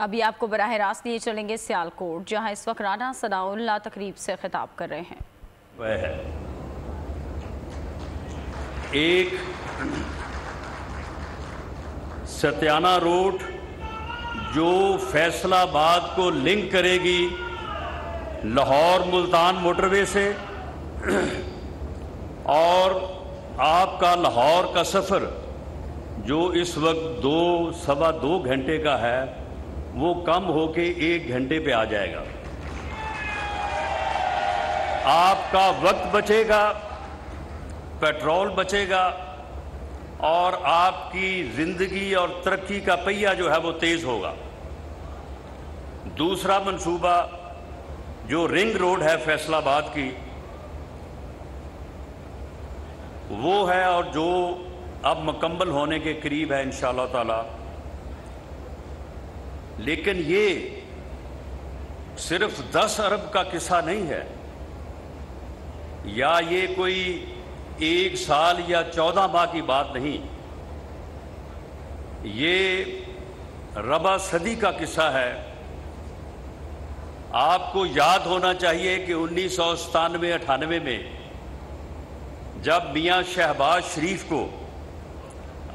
ابھی آپ کو براہ راست لیے چلیں گے سیالکوٹ، جہاں اس وقت رانا ثناء اللہ تقریب سے خطاب کر رہے ہیں۔ وہ ہے ایک ستیانہ روڈ جو فیصل آباد کو لنک کرے گی لاہور ملتان موٹر وے سے، اور آپ کا لاہور کا سفر جو اس وقت 2-2.25 گھنٹے کا ہے وہ کم ہو کے 1 گھنٹے پہ آ جائے گا۔ آپ کا وقت بچے گا، پیٹرول بچے گا، اور آپ کی زندگی اور ترقی کا پہیہ جو ہے وہ تیز ہوگا۔ دوسرا منصوبہ جو رنگ روڈ ہے فیصل آباد کی، وہ ہے اور جو اب مکمل ہونے کے قریب ہے انشاءاللہ تعالی۔ لیکن یہ صرف 10 ارب کا قصہ نہیں ہے، یا یہ کوئی 1 سال یا 14 ماہ کی بات نہیں، یہ ربع صدی کا قصہ ہے۔ آپ کو یاد ہونا چاہیے کہ 1997-98 میں جب میاں شہباز شریف کو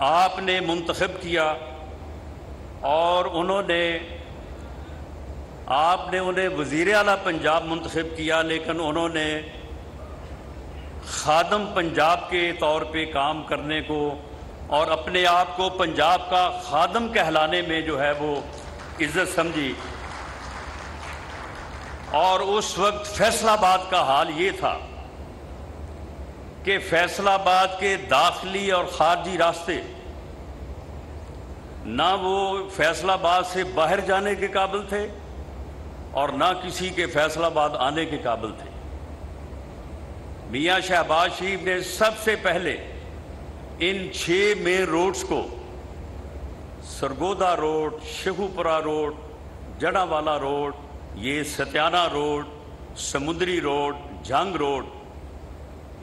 آپ نے منتخب کیا اور آپ نے انہیں وزیر اعلیٰ پنجاب منتخب کیا، لیکن انہوں نے خادم پنجاب کے طور پہ کام کرنے کو اور اپنے آپ کو پنجاب کا خادم کہلانے میں جو ہے وہ عزت سمجھی۔ اور اس وقت فیصل آباد کا حال یہ تھا کہ فیصل آباد کے داخلی اور خارجی راستے نہ وہ فیصل آباد سے باہر جانے کے قابل تھے اور نہ کسی کے فیصل آباد آنے کے قابل تھے۔ میاں شہباز شریف نے سب سے پہلے ان 6 مین روڈز کو، سرگودا روڈ، شیخوپورہ روڈ، جڑا والا روڈ، یہ ستیانہ روڈ، سمندری روڈ، جھنگ روڈ،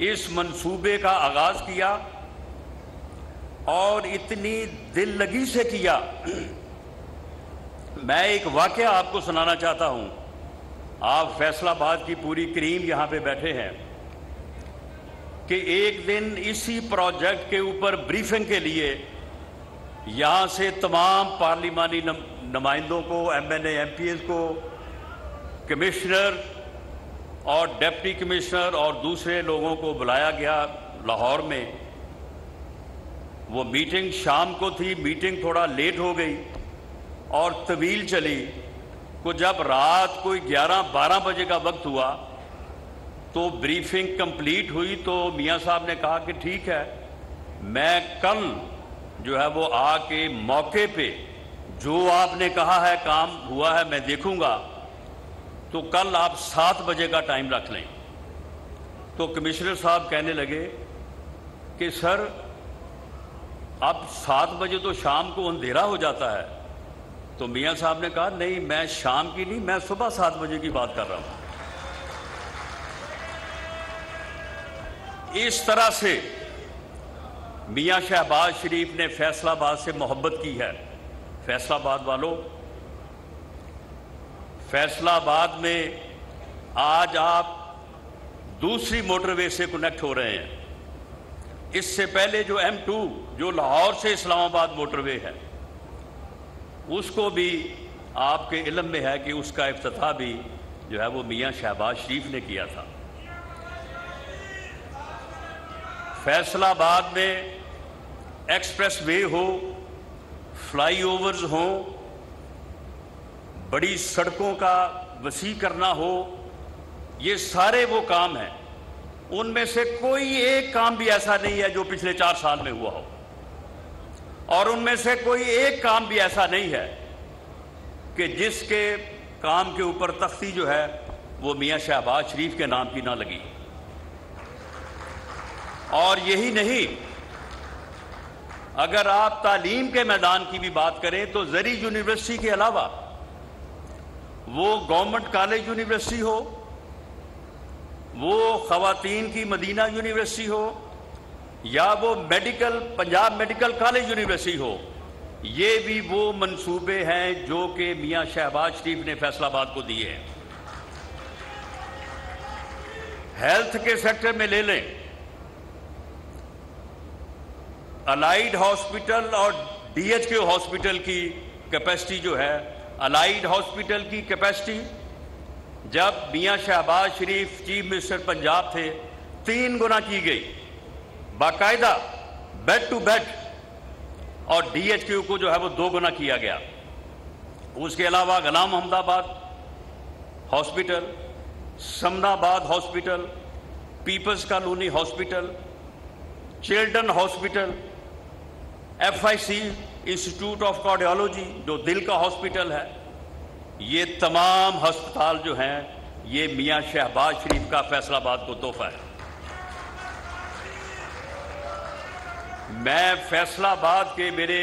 اس منصوبے کا آغاز کیا، اور اتنی دل لگی سے کیا۔ میں ایک واقعہ آپ کو سنانا چاہتا ہوں۔ آپ فیصل آباد کی پوری کریم یہاں پہ بیٹھے ہیں کہ ایک دن اسی پروجیکٹ کے اوپر بریفنگ کے لیے یہاں سے تمام پارلیمانی نمائندوں کو، MNA MPs کو، کمشنر اور ڈپٹی کمشنر اور دوسرے لوگوں کو بلایا گیا لاہور میں۔ وہ میٹنگ شام کو تھی، میٹنگ تھوڑا لیٹ ہو گئی اور طویل چلی۔ کو جب رات کوئی 11-12 بجے کا وقت ہوا تو بریفنگ کمپلیٹ ہوئی، تو میاں صاحب نے کہا کہ ٹھیک ہے، میں کل جو ہے وہ آ کے موقع پہ جو آپ نے کہا ہے کام ہوا ہے میں دیکھوں گا، تو کل آپ 7 بجے کا ٹائم رکھ لیں۔ تو کمشنر صاحب کہنے لگے کہ سر اب 7 بجے تو شام کو اندھیرا ہو جاتا ہے۔ تو میاں صاحب نے کہا نہیں، میں شام کی نہیں، میں صبح 7 بجے کی بات کر رہا ہوں۔ اس طرح سے میاں شہباز شریف نے فیصل آباد سے محبت کی ہے۔ فیصل آباد والوں، فیصل آباد میں آج آپ دوسری موٹر وے سے کنیکٹ ہو رہے ہیں۔ اس سے پہلے جو M2 جو لاہور سے اسلام آباد موٹر وے ہے، اس کو بھی آپ کے علم میں ہے کہ اس کا افتتاح بھی جو ہے وہ میاں شہباز شریف نے کیا تھا۔ فیصل آباد میں ایکسپریس وے ہو، فلائی اوورز ہوں، بڑی سڑکوں کا وسیع کرنا ہو، یہ سارے وہ کام ہیں۔ ان میں سے کوئی ایک کام بھی ایسا نہیں ہے جو پچھلے 4 سال میں ہوا ہو، اور ان میں سے کوئی ایک کام بھی ایسا نہیں ہے کہ جس کے کام کے اوپر تختی جو ہے وہ میاں شہباز شریف کے نام کی نہ لگی۔ اور یہی نہیں، اگر آپ تعلیم کے میدان کی بھی بات کریں تو زرعی یونیورسٹی کے علاوہ وہ گورنمنٹ کالج یونیورسٹی ہو، وہ خواتین کی مدینہ یونیورسٹی ہو، یا وہ پنجاب میڈیکل کالج یونیورسٹی ہو، یہ بھی وہ منصوبے ہیں جو کہ میاں شہباز شریف نے فیصل آباد کو دیے ہیں۔ ہیلتھ کے سیکٹر میں لے لیں، الائیڈ ہاسپٹل اور ڈی ایچ کیو ہاسپٹل کی کیپیسٹی جو ہے، الائیڈ ہاسپٹل کی کیپیسٹی جب میاں شہباز شریف چیف منسٹر پنجاب تھے 3 گنا کی گئی باقاعدہ بیڈ ٹو بیڈ، اور ڈی ایچ کیو کو جو ہے وہ 2 گنا کیا گیا۔ اس کے علاوہ غلام محمد آباد hospital, Samanabad hospital, peoples colony hospital, children hospital, F I C institute of cardiology جو دل کا ہاسپٹل ہے، یہ تمام ہسپتال جو ہیں یہ میاں شہباز شریف کا فیصل آباد کو تحفہ ہے۔ میں فیصل آباد کے میرے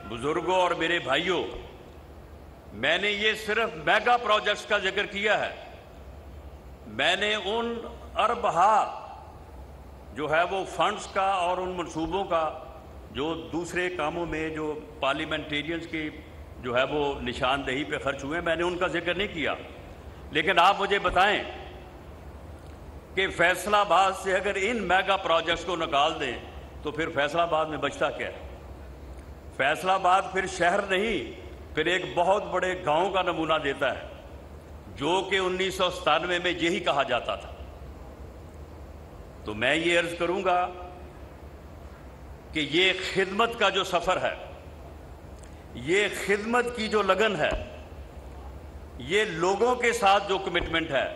بزرگوں اور میرے بھائیوں، میں نے یہ صرف میگا پروجیکٹس کا ذکر کیا ہے، میں نے ان اربہا جو ہے وہ فنڈز کا اور ان منصوبوں کا جو دوسرے کاموں میں جو پارلیمنٹیرینز کی جو ہے وہ نشاندہی پہ خرچ ہوئے ہیں، میں نے ان کا ذکر نہیں کیا۔ لیکن آپ مجھے بتائیں کہ فیصل آباد سے اگر ان میگا پروجیکٹس کو نکال دیں تو پھر فیصل آباد میں بچتا کیا ہے؟ فیصل آباد پھر شہر نہیں، پھر ایک بہت بڑے گاؤں کا نمونہ دیتا ہے، جو کہ 1997 میں یہی کہا جاتا تھا۔ تو میں یہ عرض کروں گا کہ یہ خدمت کا جو سفر ہے، یہ خدمت کی جو لگن ہے، یہ لوگوں کے ساتھ جو کمٹمنٹ ہے،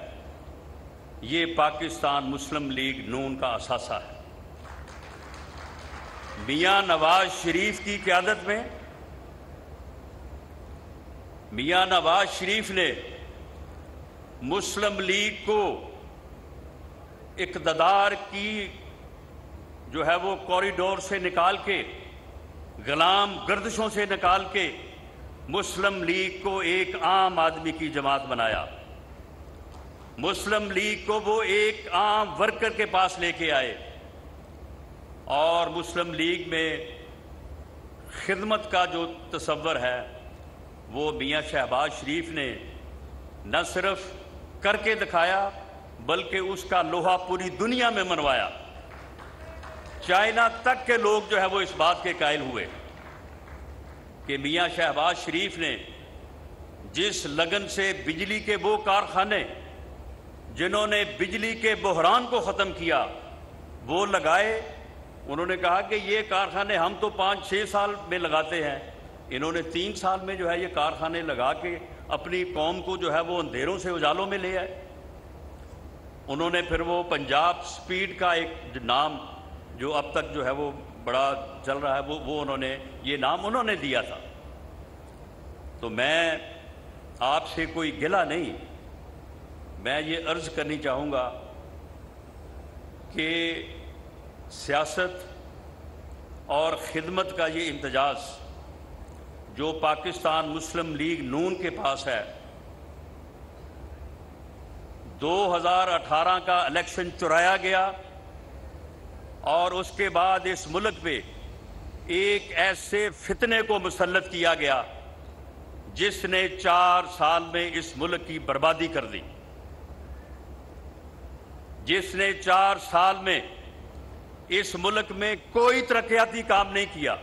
یہ پاکستان مسلم لیگ نون کا اثاثہ ہے۔ میاں نواز شریف کی قیادت میں میاں نواز شریف نے مسلم لیگ کو اقتدار کی جو ہے وہ کوریڈور سے نکال کے، غلام گردشوں سے نکال کے مسلم لیگ کو ایک عام آدمی کی جماعت بنایا۔ مسلم لیگ کو وہ ایک عام ورکر کے پاس لے کے آئے، اور مسلم لیگ میں خدمت کا جو تصور ہے وہ میاں شہباز شریف نے نہ صرف کر کے دکھایا بلکہ اس کا لوہا پوری دنیا میں منوایا۔ چائنا تک کے لوگ جو ہے وہ اس بات کے قائل ہوئے کہ میاں شہباز شریف نے جس لگن سے بجلی کے وہ کارخانے جنہوں نے بجلی کے بحران کو ختم کیا وہ لگائے، انہوں نے کہا کہ یہ کارخانے ہم تو 5-6 سال میں لگاتے ہیں، انہوں نے 3 سال میں جو ہے یہ کارخانے لگا کے اپنی قوم کو جو ہے وہ اندھیروں سے اجالوں میں لے آئے۔ انہوں نے پھر وہ پنجاب سپیڈ کا ایک نام جو اب تک جو ہے وہ بڑا چل رہا ہے، وہ انہوں نے یہ نام انہوں نے دیا تھا۔ تو میں آپ سے کوئی گلہ نہیں، میں یہ عرض کرنی چاہوں گا کہ سیاست اور خدمت کا یہ امتزاج جو پاکستان مسلم لیگ نون کے پاس ہے، 2018 کا الیکشن چرایا گیا اور اس کے بعد اس ملک پہ ایک ایسے فتنے کو مسلط کیا گیا جس نے 4 سال میں اس ملک کی بربادی کر دی، جس نے 4 سال میں اس ملک میں کوئی ترقیاتی کام نہیں کیا۔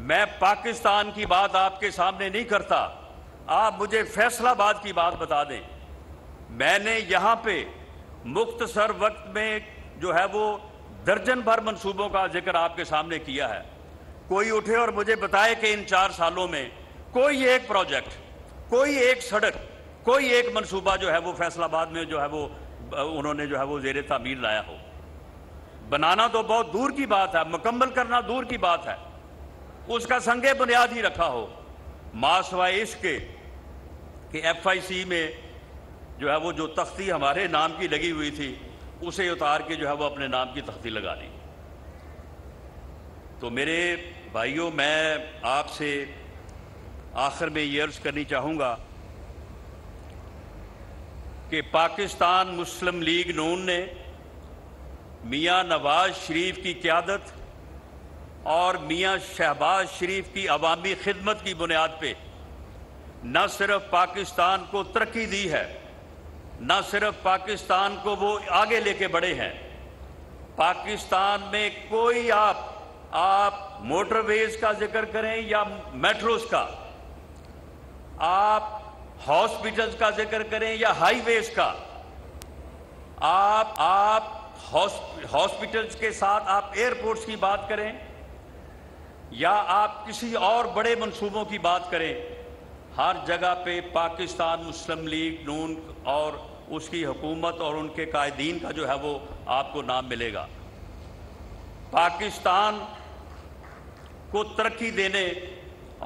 میں پاکستان کی بات آپ کے سامنے نہیں کرتا، آپ مجھے فیصل آباد کی بات بتا دیں۔ میں نے یہاں پہ مختصر وقت میں جو ہے وہ درجن بھر منصوبوں کا ذکر آپ کے سامنے کیا ہے۔ کوئی اٹھے اور مجھے بتائے کہ ان 4 سالوں میں کوئی ایک پروجیکٹ، کوئی ایک سڑک، کوئی ایک منصوبہ جو ہے وہ فیصل آباد میں جو ہے وہ انہوں نے جو ہے وہ زیر تعمیر لایا ہو۔ بنانا تو بہت دور کی بات ہے، مکمل کرنا دور کی بات ہے، اس کا سنگ بنیاد ہی رکھا ہو۔ ما سوائے اس کے کہ ایف آئی سی میں جو ہے وہ جو تختی ہمارے نام کی لگی ہوئی تھی اسے اتار کے جو ہے وہ اپنے نام کی تختی لگا دی۔ تو میرے بھائیوں، میں آپ سے آخر میں یہ عرض کرنی چاہوں گا کہ پاکستان مسلم لیگ نون نے میاں نواز شریف کی قیادت اور میاں شہباز شریف کی عوامی خدمت کی بنیاد پہ نہ صرف پاکستان کو ترقی دی ہے، نہ صرف پاکستان کو وہ آگے لے کے بڑھے ہیں۔ پاکستان میں کوئی آپ موٹر ویز کا ذکر کریں یا میٹروز کا، آپ ہاسپٹلز کا ذکر کریں یا ہائی ویز کا، آپ ہاسپٹلز کے ساتھ آپ ایئرپورٹس کی بات کریں یا آپ کسی اور بڑے منصوبوں کی بات کریں، ہر جگہ پہ پاکستان مسلم لیگ نون اور اس کی حکومت اور ان کے قائدین کا جو ہے وہ آپ کو نام ملے گا۔ پاکستان کو ترقی دینے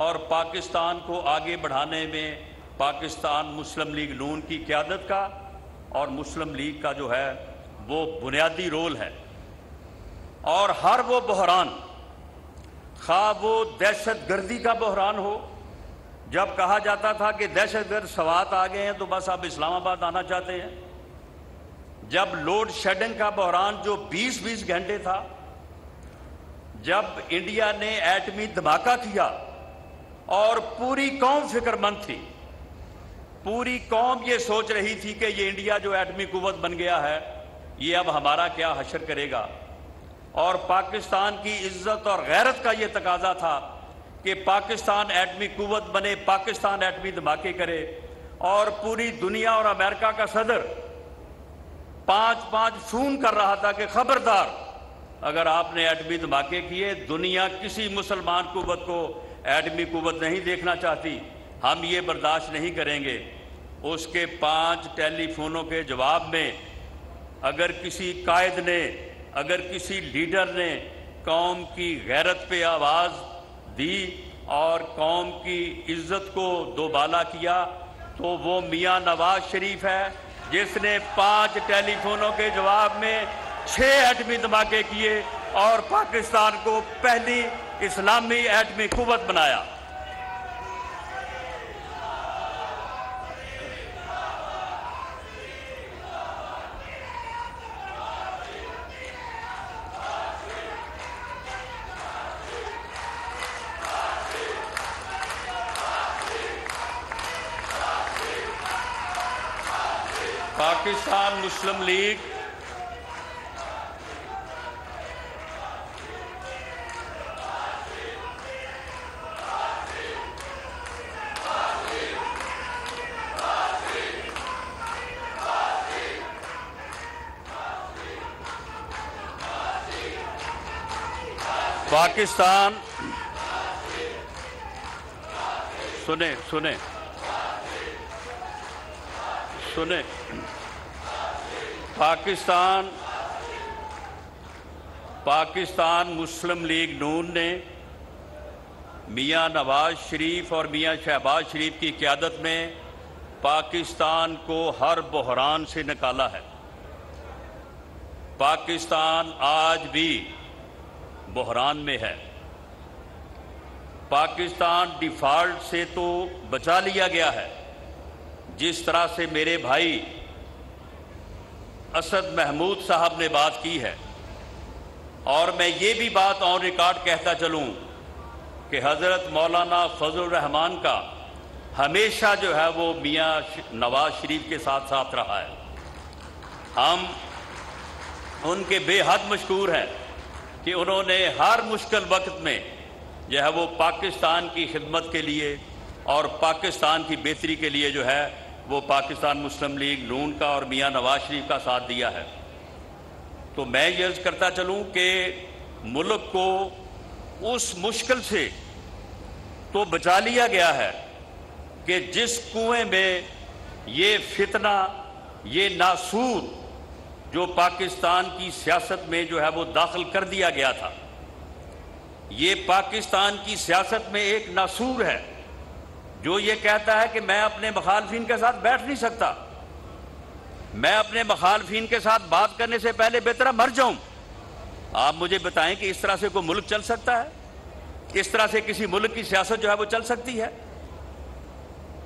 اور پاکستان کو آگے بڑھانے میں پاکستان مسلم لیگ نون کی قیادت کا اور مسلم لیگ کا جو ہے وہ بنیادی رول ہے۔ اور ہر وہ بحران، خواہ وہ دہشت گردی کا بحران ہو، جب کہا جاتا تھا کہ دہشت گرد سوات آ گئے ہیں تو بس اب اسلام آباد آنا چاہتے ہیں، جب لوڈ شیڈنگ کا بحران جو 20 گھنٹے تھا، جب انڈیا نے ایٹمی دھماکہ کیا اور پوری قوم فکر مند تھی، پوری قوم یہ سوچ رہی تھی کہ یہ انڈیا جو ایٹمی قوت بن گیا ہے یہ اب ہمارا کیا حشر کرے گا، اور پاکستان کی عزت اور غیرت کا یہ تقاضا تھا کہ پاکستان ایٹمی قوت بنے، پاکستان ایٹمی دھماکے کرے، اور پوری دنیا اور امریکہ کا صدر 5 فون کر رہا تھا کہ خبردار اگر آپ نے ایٹمی دھماکے کیے، دنیا کسی مسلمان قوت کو ایٹمی قوت نہیں دیکھنا چاہتی، ہم یہ برداشت نہیں کریں گے۔ اس کے 5 ٹیلی فونوں کے جواب میں اگر کسی قائد نے، اگر کسی لیڈر نے قوم کی غیرت پہ آواز دی اور قوم کی عزت کو دوبالا کیا تو وہ میاں نواز شریف ہے، جس نے 5 ٹیلی فونوں کے جواب میں 6 ایٹمی دھماکے کیے اور پاکستان کو پہلی اسلامی ایٹمی قوت بنایا۔ پاکستان مسلم لیگ پاکستان سنیں پاکستان مسلم لیگ نون نے میاں نواز شریف اور میاں شہباز شریف کی قیادت میں پاکستان کو ہر بحران سے نکالا ہے۔ پاکستان آج بھی بحران میں ہے۔ پاکستان ڈیفالٹ سے تو بچا لیا گیا ہے، جس طرح سے میرے بھائی اسد محمود صاحب نے بات کی ہے، اور میں یہ بھی بات آن ریکارڈ کہتا چلوں کہ حضرت مولانا فضل الرحمان کا ہمیشہ جو ہے وہ میاں نواز شریف کے ساتھ رہا ہے۔ ہم ان کے بے حد مشکور ہیں کہ انہوں نے ہر مشکل وقت میں جو ہے وہ پاکستان کی خدمت کے لیے اور پاکستان کی بہتری کے لیے جو ہے وہ پاکستان مسلم لیگ نون کا اور میاں نواز شریف کا ساتھ دیا ہے۔ تو میں یہ عرض کرتا چلوں کہ ملک کو اس مشکل سے تو بچا لیا گیا ہے کہ جس کنویں میں یہ فتنہ، یہ ناسور جو پاکستان کی سیاست میں جو ہے وہ داخل کر دیا گیا تھا، یہ پاکستان کی سیاست میں ایک ناسور ہے جو یہ کہتا ہے کہ میں اپنے مخالفین کے ساتھ بیٹھ نہیں سکتا، میں اپنے مخالفین کے ساتھ بات کرنے سے پہلے بہتر مر جاؤں۔ آپ مجھے بتائیں کہ اس طرح سے کوئی ملک چل سکتا ہے؟ اس طرح سے کسی ملک کی سیاست جو ہے وہ چل سکتی ہے؟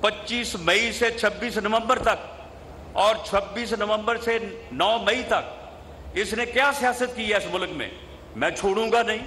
25 مئی سے 26 نومبر تک اور 26 نومبر سے 9 مئی تک اس نے کیا سیاست کی ہے اس ملک میں؟ میں چھوڑوں گا نہیں،